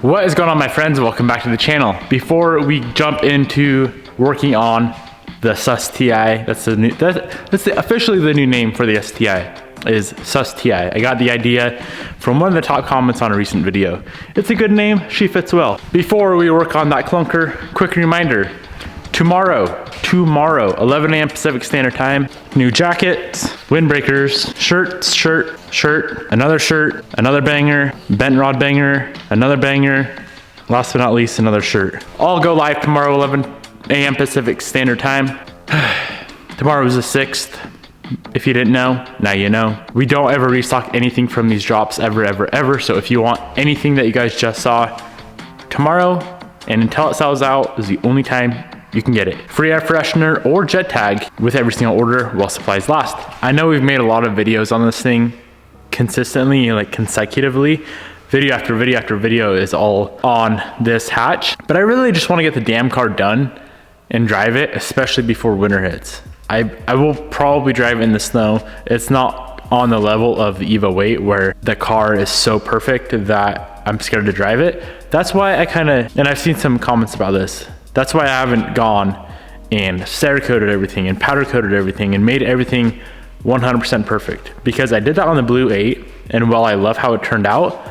What is going on, my friends? Welcome back to the channel. Before we jump into working on the Sus TI, that's officially the new name for the STI, is Sus TI. I got the idea from one of the top comments on a recent video. It's a good name, she fits well. Before we work on that clunker, quick reminder, tomorrow, 11 a.m. Pacific Standard Time, new jackets, windbreakers, shirt, another banger, bent rod banger, another banger, last but not least, another shirt. All go live tomorrow, 11 a.m. Pacific Standard Time. Tomorrow is the 6th. If you didn't know, now you know. We don't ever restock anything from these drops ever. So if you want anything that you guys just saw, tomorrow and until it sells out is the only time you can get it. Free air freshener or jet tag with every single order while supplies last. I know we've made a lot of videos on this thing consistently, like consecutively. Video after video after video is all on this hatch, but I really just want to get the damn car done and drive it, especially before winter hits. I will probably drive in the snow. It's not on the level of the Evo 8 where the car is so perfect that I'm scared to drive it. That's why and I've seen some comments about this. That's why I haven't gone and Cerakoted everything and powder coated everything and made everything 100% perfect, because I did that on the Blue 8, and while I love how it turned out,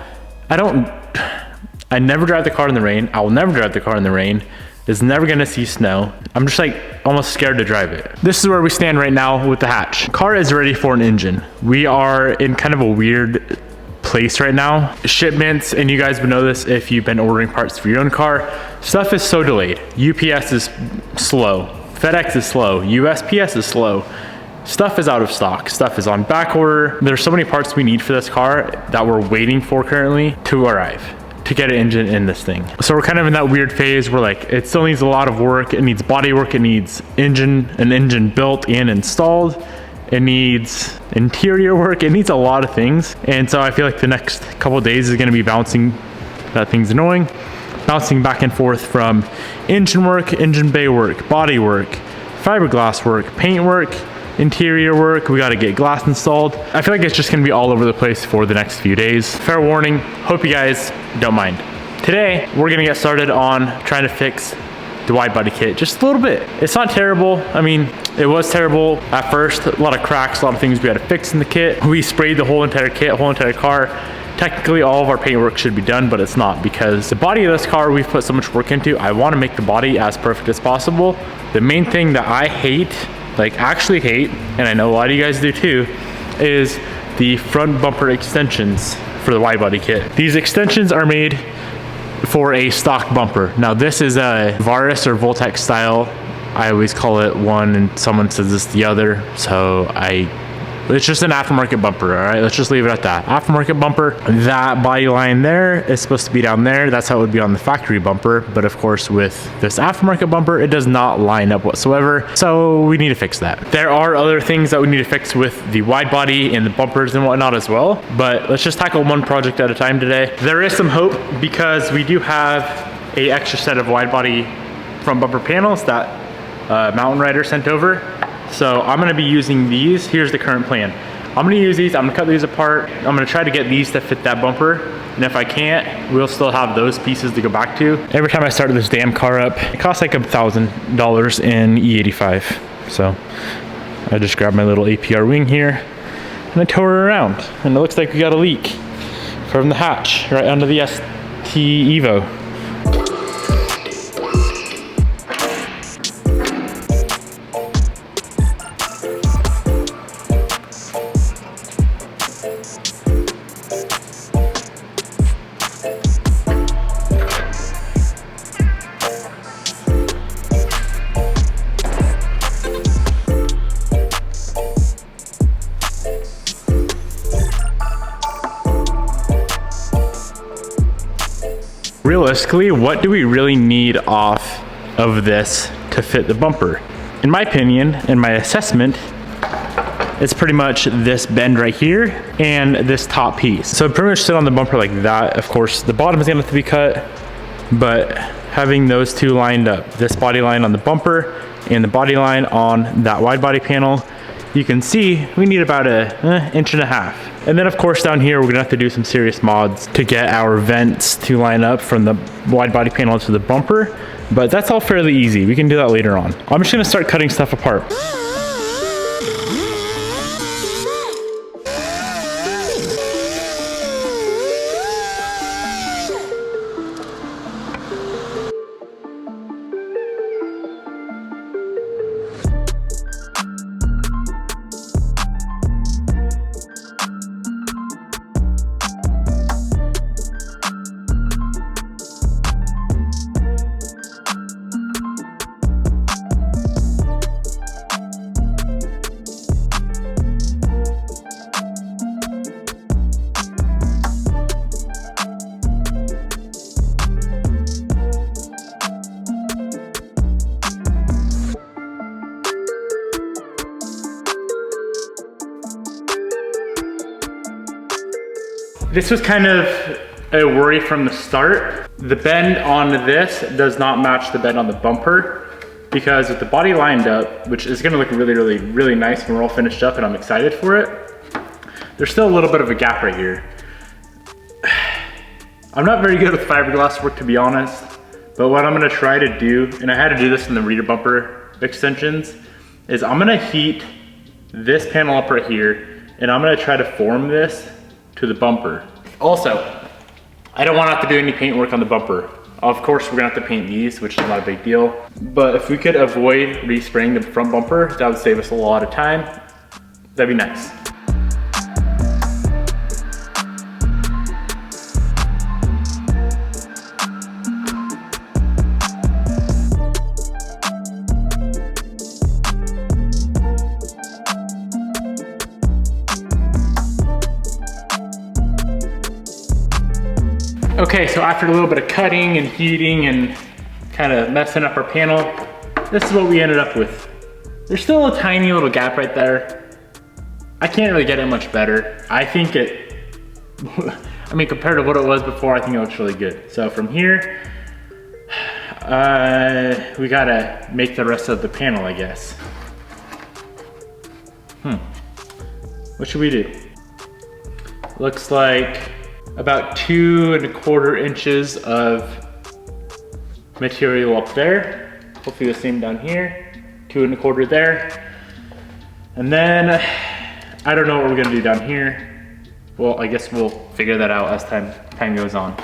I never drive the car in the rain. I will never drive the car in the rain. It's never gonna see snow. I'm just like almost scared to drive it. This is where we stand right now with the hatch. Car is ready for an engine. We are in kind of a weird place right now. Shipments, and you guys would know this if you've been ordering parts for your own car, stuff is so delayed. UPS is slow. FedEx is slow. USPS is slow. Stuff is out of stock. Stuff is on back order. There's so many parts we need for this car that we're waiting for currently to arrive, to get an engine in this thing. So we're kind of in that weird phase where like it still needs a lot of work. It needs body work. It needs an engine built and installed. It needs interior work. It needs a lot of things. And so I feel like the next couple of days is going to be bouncing, that thing's annoying, bouncing back and forth from engine work, engine bay work, body work, fiberglass work, paint work, interior work. We got to get glass installed. I feel like it's just going to be all over the place for the next few days. Fair warning, hope you guys don't mind. Today, we're going to get started on trying to fix the wide body kit just a little bit. It's not terrible. I mean, it was terrible at first. A lot of cracks, a lot of things we had to fix in the kit. We sprayed the whole entire kit, whole entire car. Technically, all of our paint work should be done, but it's not, because the body of this car we've put so much work into. I want to make the body as perfect as possible. The main thing that I hate, like actually hate, and I know a lot of you guys do too, is the front bumper extensions for the wide body kit. These extensions are made for a stock bumper. Now this is a Varis or Voltex style. I always call it one and someone says it's the other, so it's just an aftermarket bumper. All right, let's just leave it at that. Aftermarket bumper. That body line there is supposed to be down there. That's how it would be on the factory bumper, but of course with this aftermarket bumper, it does not line up whatsoever, so we need to fix that. There are other things that we need to fix with the wide body and the bumpers and whatnot as well, but let's just tackle one project at a time today. There is some hope because we do have an extra set of wide body front bumper panels that Mountain Rider sent over. So I'm gonna be using these. Here's the current plan. I'm gonna use these, I'm gonna cut these apart. I'm gonna try to get these to fit that bumper. And if I can't, we'll still have those pieces to go back to. Every time I start this damn car up, it costs like $1,000 in E85. So I just grabbed my little APR wing here and I tow her around. And it looks like we got a leak from the hatch right under the ST Evo. Realistically, what do we really need off of this to fit the bumper? In my opinion, in my assessment, it's pretty much this bend right here and this top piece. So pretty much sit on the bumper like that. Of course, the bottom is gonna have to be cut, but having those two lined up, this body line on the bumper and the body line on that wide body panel, you can see we need about a inch and a half. And then of course down here, we're gonna have to do some serious mods to get our vents to line up from the wide body panel to the bumper, but that's all fairly easy. We can do that later on. I'm just gonna start cutting stuff apart. This was kind of a worry from the start. The bend on this does not match the bend on the bumper, because with the body lined up, which is gonna look really nice when we're all finished up and I'm excited for it, there's still a little bit of a gap right here. I'm not very good with fiberglass work, to be honest, but what I'm gonna try to do, and I had to do this in the rear bumper extensions, is I'm gonna heat this panel up right here, and I'm gonna try to form this to the bumper. Also, I don't want to have to do any paint work on the bumper. Of course, we're gonna have to paint these, which is not a big deal. But if we could avoid respraying the front bumper, that would save us a lot of time. That'd be nice. Okay, so after a little bit of cutting and heating and kind of messing up our panel, this is what we ended up with. There's still a tiny little gap right there. I can't really get it much better. I think it, I mean, compared to what it was before, I think it looks really good. So from here, we gotta make the rest of the panel, I guess. What should we do? Looks like about 2 1/4 inches of material up there. Hopefully the same down here. 2 1/4 there. And then, I don't know what we're gonna do down here. Well, I guess we'll figure that out as time goes on.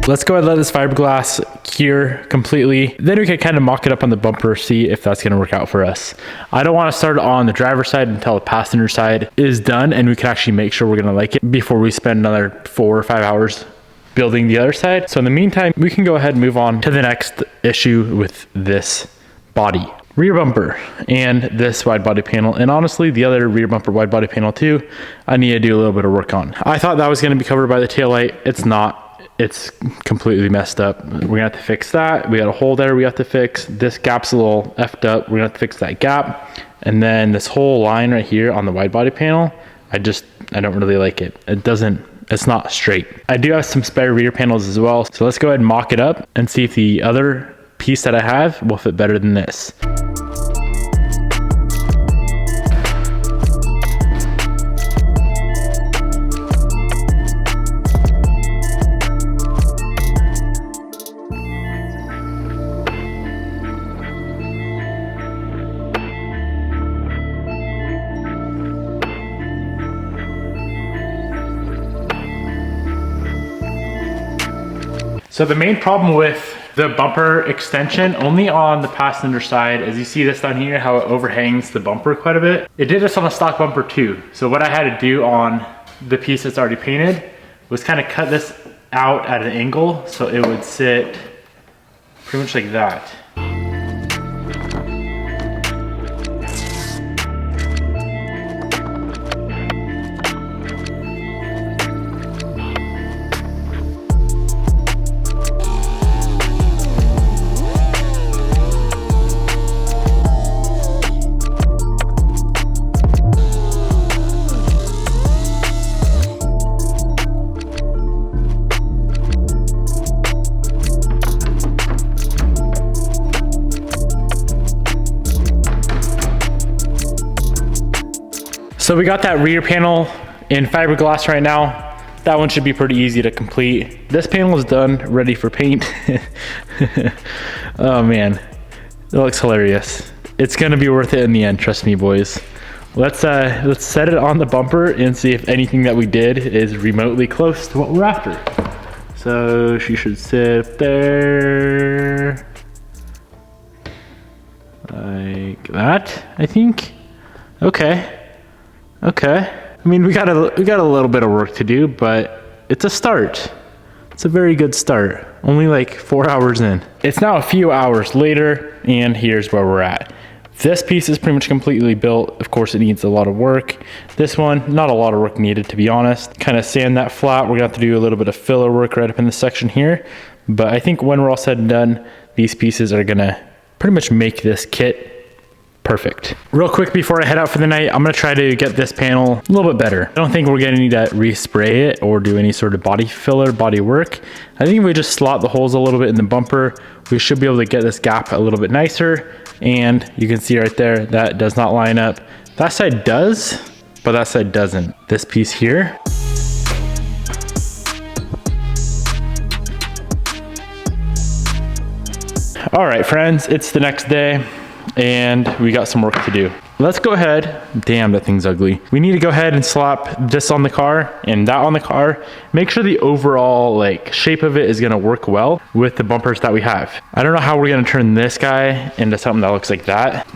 Let's go ahead and let this fiberglass cure completely. Then we can kind of mock it up on the bumper, see if that's gonna work out for us. I don't wanna start on the driver's side until the passenger side is done and we can actually make sure we're gonna like it before we spend another 4 or 5 hours building the other side. So in the meantime, we can go ahead and move on to the next issue with this body. Rear bumper and this wide body panel, and honestly the other rear bumper wide body panel too, I need to do a little bit of work on. I thought that was gonna be covered by the taillight. It's not. It's completely messed up. We're gonna have to fix that. We got a hole there we have to fix. This gap's a little effed up. We're gonna have to fix that gap. And then this whole line right here on the wide body panel, I don't really like it. It's not straight. I do have some spare rear panels as well. So let's go ahead and mock it up and see if the other piece that I have will fit better than this. So the main problem with the bumper extension, only on the passenger side, as you see this down here, how it overhangs the bumper quite a bit. It did this on the stock bumper too. So what I had to do on the piece that's already painted was kind of cut this out at an angle so it would sit pretty much like that. So we got that rear panel in fiberglass right now. That one should be pretty easy to complete. This panel is done, ready for paint. Oh man, it looks hilarious. It's gonna be worth it in the end, trust me boys. Let's set it on the bumper and see if anything that we did is remotely close to what we're after. So she should sit there, like that, I think. Okay. Okay, I mean, we got a little bit of work to do, but it's a start. It's a very good start. Only like 4 hours in. It's now a few hours later, and here's where we're at. This piece is pretty much completely built. Of course, it needs a lot of work. This one, not a lot of work needed, to be honest. Kind of sand that flat. We're gonna have to do a little bit of filler work right up in this section here. But I think when we're all said and done, these pieces are gonna pretty much make this kit perfect. Real quick before I head out for the night, I'm gonna try to get this panel a little bit better. I don't think we're gonna need to respray it or do any sort of body filler, body work. I think if we just slot the holes a little bit in the bumper, we should be able to get this gap a little bit nicer. And you can see right there, that does not line up. That side does, but that side doesn't. This piece here. All right, friends, it's the next day, and we got some work to do. Let's go ahead. Damn, that thing's ugly. We need to go ahead and slap this on the car and that on the car. Make sure the overall like shape of it is gonna work well with the bumpers that we have. I don't know how we're gonna turn this guy into something that looks like that.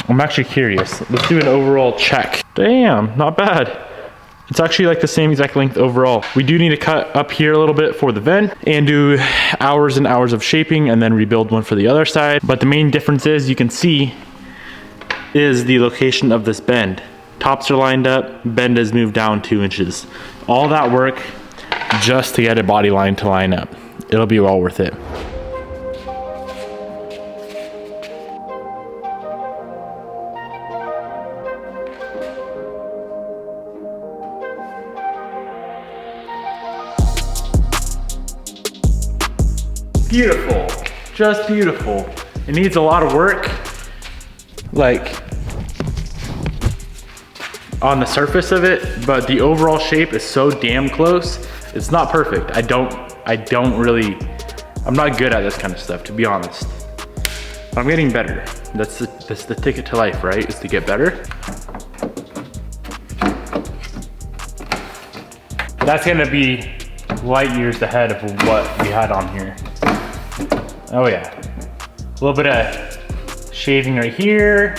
I'm actually curious. Let's do an overall check. Damn, not bad. It's actually like the same exact length overall. We do need to cut up here a little bit for the vent and do hours and hours of shaping and then rebuild one for the other side. But the main difference is, you can see, is the location of this bend. Tops are lined up, bend is moved down 2 inches. All that work just to get a body line to line up. It'll be well worth it. Beautiful, just beautiful. It needs a lot of work, like on the surface of it, but the overall shape is so damn close. It's not perfect. I'm not good at this kind of stuff, to be honest. But I'm getting better. That's the ticket to life, right? Is to get better. That's gonna be light years ahead of what we had on here. Oh yeah, a little bit of shaving right here,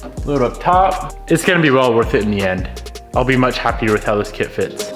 a little up top. It's gonna be well worth it in the end. I'll be much happier with how this kit fits.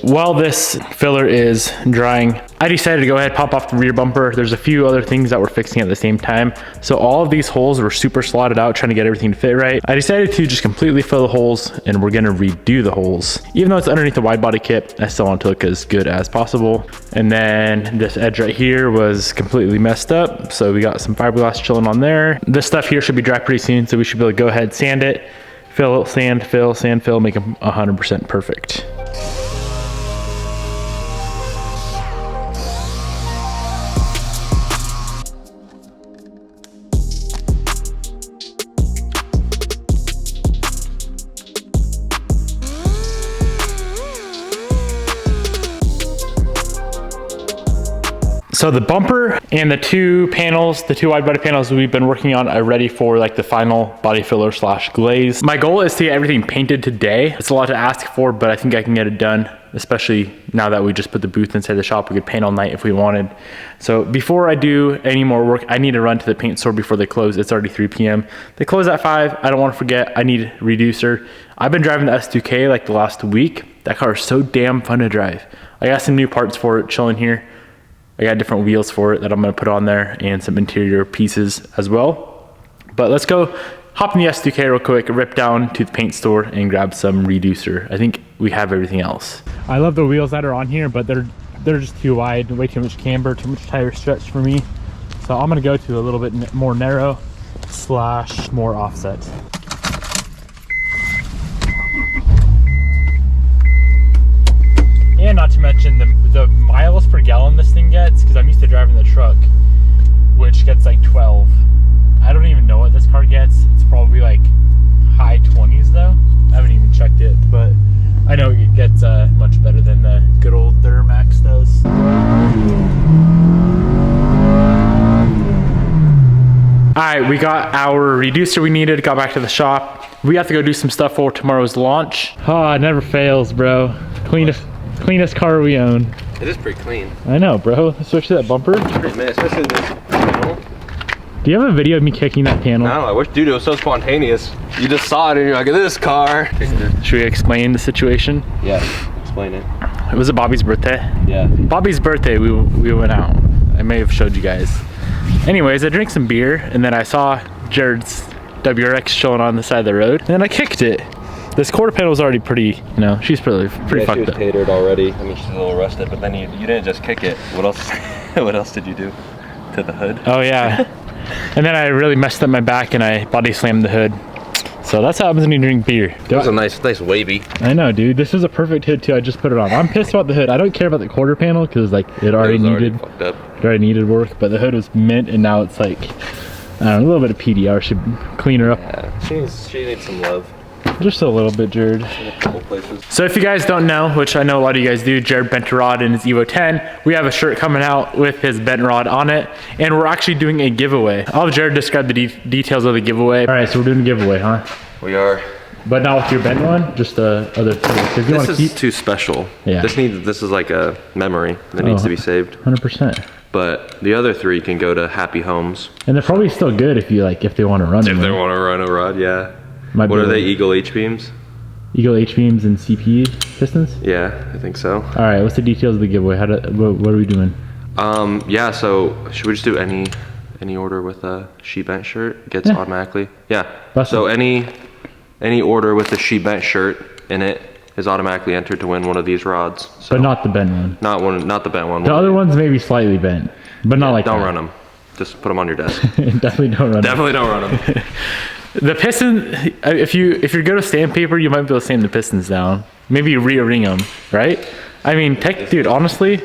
While this filler is drying, I decided to go ahead, pop off the rear bumper. There's a few other things that we're fixing at the same time. So all of these holes were super slotted out, trying to get everything to fit right. I decided to just completely fill the holes, and we're gonna redo the holes. Even though it's underneath the wide body kit, I still want it to look as good as possible. And then this edge right here was completely messed up. So we got some fiberglass chilling on there. This stuff here should be dry pretty soon, so we should be able to go ahead, sand it, fill, sand, fill, make them 100% perfect. So the bumper and the two wide body panels we've been working on are ready for like the final body filler / glaze. My goal is to get everything painted today. It's a lot to ask for, but I think I can get it done, especially now that we just put the booth inside the shop. We could paint all night if we wanted. So before I do any more work, I need to run to the paint store before they close. It's already 3 p.m. They close at 5. I don't want to forget, I need a reducer. I've been driving the S2K like the last week. That car is so damn fun to drive. I got some new parts for it chilling here. I got different wheels for it that I'm gonna put on there and some interior pieces as well. But let's go hop in the S2K real quick, rip down to the paint store and grab some reducer. I think we have everything else. I love the wheels that are on here, but they're just too wide, way too much camber, too much tire stretch for me. So I'm gonna go to a little bit more narrow / more offset. And not to mention the miles per gallon this thing gets, because I'm used to driving the truck, which gets like 12. I don't even know what this car gets. It's probably like high 20s though. I haven't even checked it, but I know it gets much better than the good old Duramax does. All right, we got our reducer we needed, got back to the shop. We have to go do some stuff for tomorrow's launch. Oh, it never fails, bro. Cleanest car we own. It is pretty clean. I know, bro. Especially that bumper. Especially this panel. Do you have a video of me kicking that panel? No, I wish, dude, it was so spontaneous. You just saw it and you're like, this car. Should we explain the situation? Yeah, explain it. It was Bobby's birthday. Yeah. Bobby's birthday, we went out. I may have showed you guys. Anyways, I drank some beer and then I saw Jared's WRX chilling on the side of the road and then I kicked it. This quarter panel was already pretty, you know, she's pretty fucked up. She was tatered already. I mean, she's a little rusted, but then you didn't just kick it. What else? What else did you do to the hood? Oh yeah. And then I really messed up my back and I body slammed the hood. So that's how happens when you drink beer. It was a nice wavy. I know, dude. This is a perfect hood too. I just put it on. I'm pissed about the hood. I don't care about the quarter panel because like it already needed work, but the hood was mint and now it's like, I don't know, a little bit of PDR should clean her up. Yeah, she needs some love. Just a little bit, Jared. In a couple places. So if you guys don't know, which I know a lot of you guys do, Jared bent a rod in his Evo 10. We have a shirt coming out with his bent rod on it, and we're actually doing a giveaway. I'll have Jared describe the details of the giveaway. All right, so we're doing a giveaway, huh? We are. But not with your bent one, just the other two. This is too special. Yeah. This is like a memory that needs to be saved. 100%. But the other 3 can go to Happy Homes. And they're probably still good if they want to run them. If they want to run a rod, yeah. What are they, Eagle H-beams? Eagle H-beams and CP pistons? Yeah, I think so. All right, what's the details of the giveaway? What are we doing? Yeah, so should we just do any order with a She Bent shirt gets automatically? Yeah. So any order with a She Bent shirt in it is automatically entered to win one of these rods. So but not the bent one. Not the bent one. The other ones may be slightly bent, but not like don't run them. Just put them on your desk. Definitely don't run them. Definitely don't run them. The piston, if you're good with sandpaper, you might be able to sand the pistons down. Maybe re-ring them, right? I mean, dude, honestly,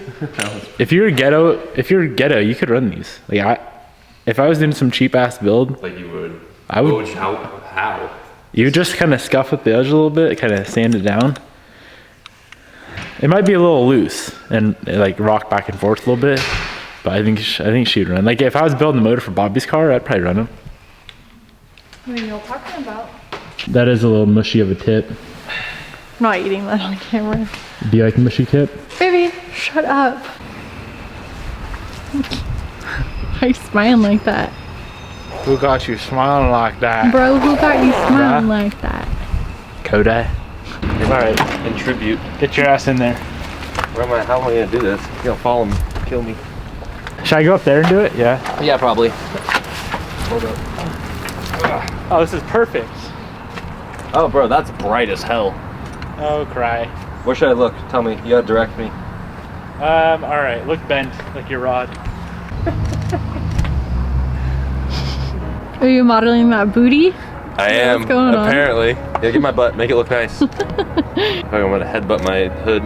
if you're ghetto, you could run these. Like if I was doing some cheap ass build, like you would. I would. How? You would just kind of scuff at the edge a little bit, kind of sand it down. It might be a little loose and like rock back and forth a little bit, but I think she'd run. Like if I was building the motor for Bobby's car, I'd probably run them. What are you all talking about? That is a little mushy of a tip. I'm not eating that on camera. Do you like a mushy tip? Baby, shut up. Why are you smiling like that? Who got you smiling like that? Bro, who got you smiling like that? Kodak. Alright. In tribute. Get your ass in there. Where am I? How am I gonna do this? You're gonna fall and kill me. Should I go up there and do it? Yeah. Yeah, probably. Hold up. Oh, this is perfect. Oh, bro, that's bright as hell. Oh, cry. Where should I look? Tell me. You gotta direct me. All right. Look bent, like your rod. Are you modeling that booty? I am. What's going on? Apparently. Yeah, get my butt. Make it look nice. I'm gonna headbutt my hood.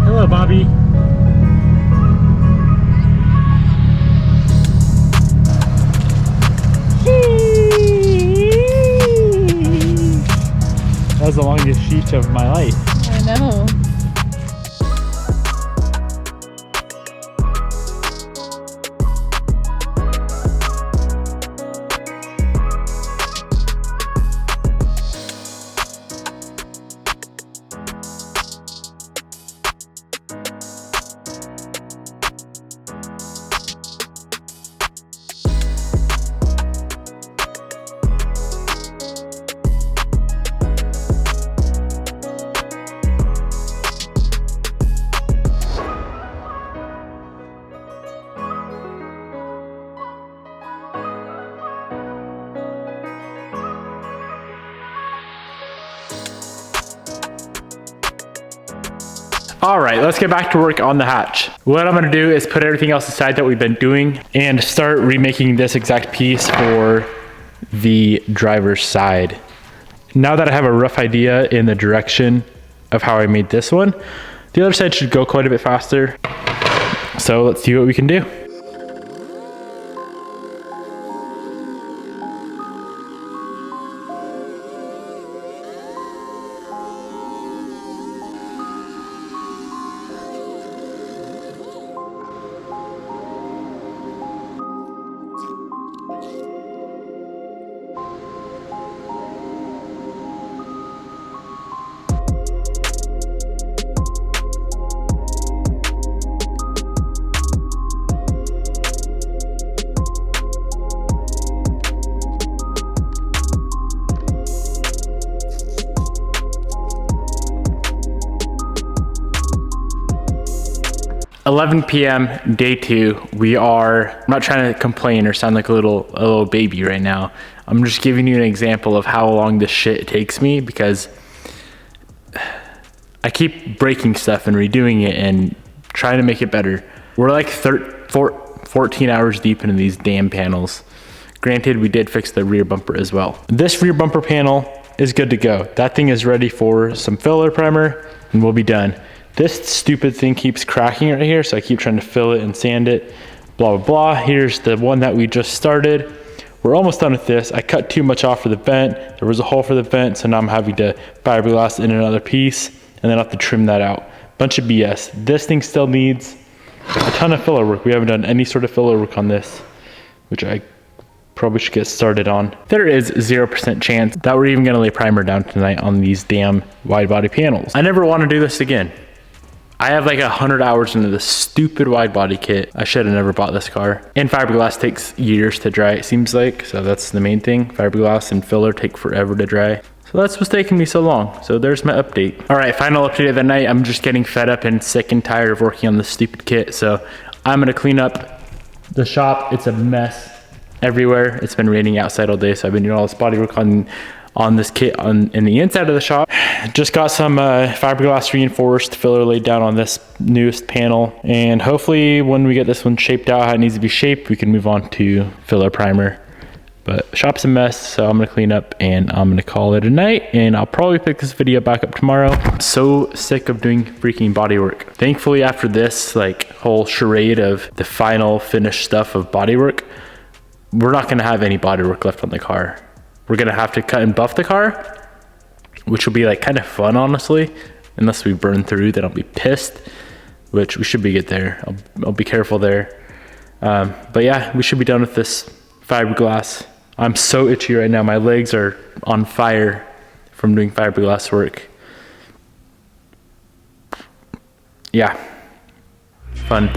Hello, Bobby. That was the longest sheet of my life. I know. All right, let's get back to work on the hatch. What I'm gonna do is put everything else aside that we've been doing and start remaking this exact piece for the driver's side. Now that I have a rough idea in the direction of how I made this one, the other side should go quite a bit faster. So let's see what we can do. $11 p.m. day 2. I'm not trying to complain or sound like a little baby right now. I'm just giving you an example of how long this shit takes me because I keep breaking stuff and redoing it and trying to make it better. We're like 14 hours deep into these damn panels. Granted, we did fix the rear bumper as well. This rear bumper panel is good to go. That thing is ready for some filler primer and we'll be done. This stupid thing keeps cracking right here, so I keep trying to fill it and sand it, blah, blah, blah. Here's the one that we just started. We're almost done with this. I cut too much off for the vent. There was a hole for the vent, so now I'm having to fiberglass in another piece, and then I have to trim that out. Bunch of BS. This thing still needs a ton of filler work. We haven't done any sort of filler work on this, which I probably should get started on. There is 0% chance that we're even gonna lay primer down tonight on these damn wide body panels. I never wanna do this again. I have like 100 hours into this stupid wide body kit. I should have never bought this car. And fiberglass takes years to dry, it seems like. So that's the main thing. Fiberglass and filler take forever to dry. So that's what's taking me so long. So there's my update. All right, final update of the night. I'm just getting fed up and sick and tired of working on this stupid kit. So I'm gonna clean up the shop. It's a mess everywhere. It's been raining outside all day. So I've been doing all this body work on this kit in the inside of the shop. Just got some fiberglass reinforced filler laid down on this newest panel, and hopefully when we get this one shaped out how it needs to be shaped, we can move on to filler primer. But shop's a mess, so I'm gonna clean up and I'm gonna call it a night, and I'll probably pick this video back up tomorrow. I'm so sick of doing freaking body work. Thankfully, after this like whole charade of the final finished stuff of body work, we're not gonna have any body work left on the car. We're gonna have to cut and buff the car, which will be like kind of fun, honestly. Unless we burn through, then I'll be pissed, which we should be good there. I'll be careful there. But yeah, we should be done with this fiberglass. I'm so itchy right now. My legs are on fire from doing fiberglass work. Yeah, fun.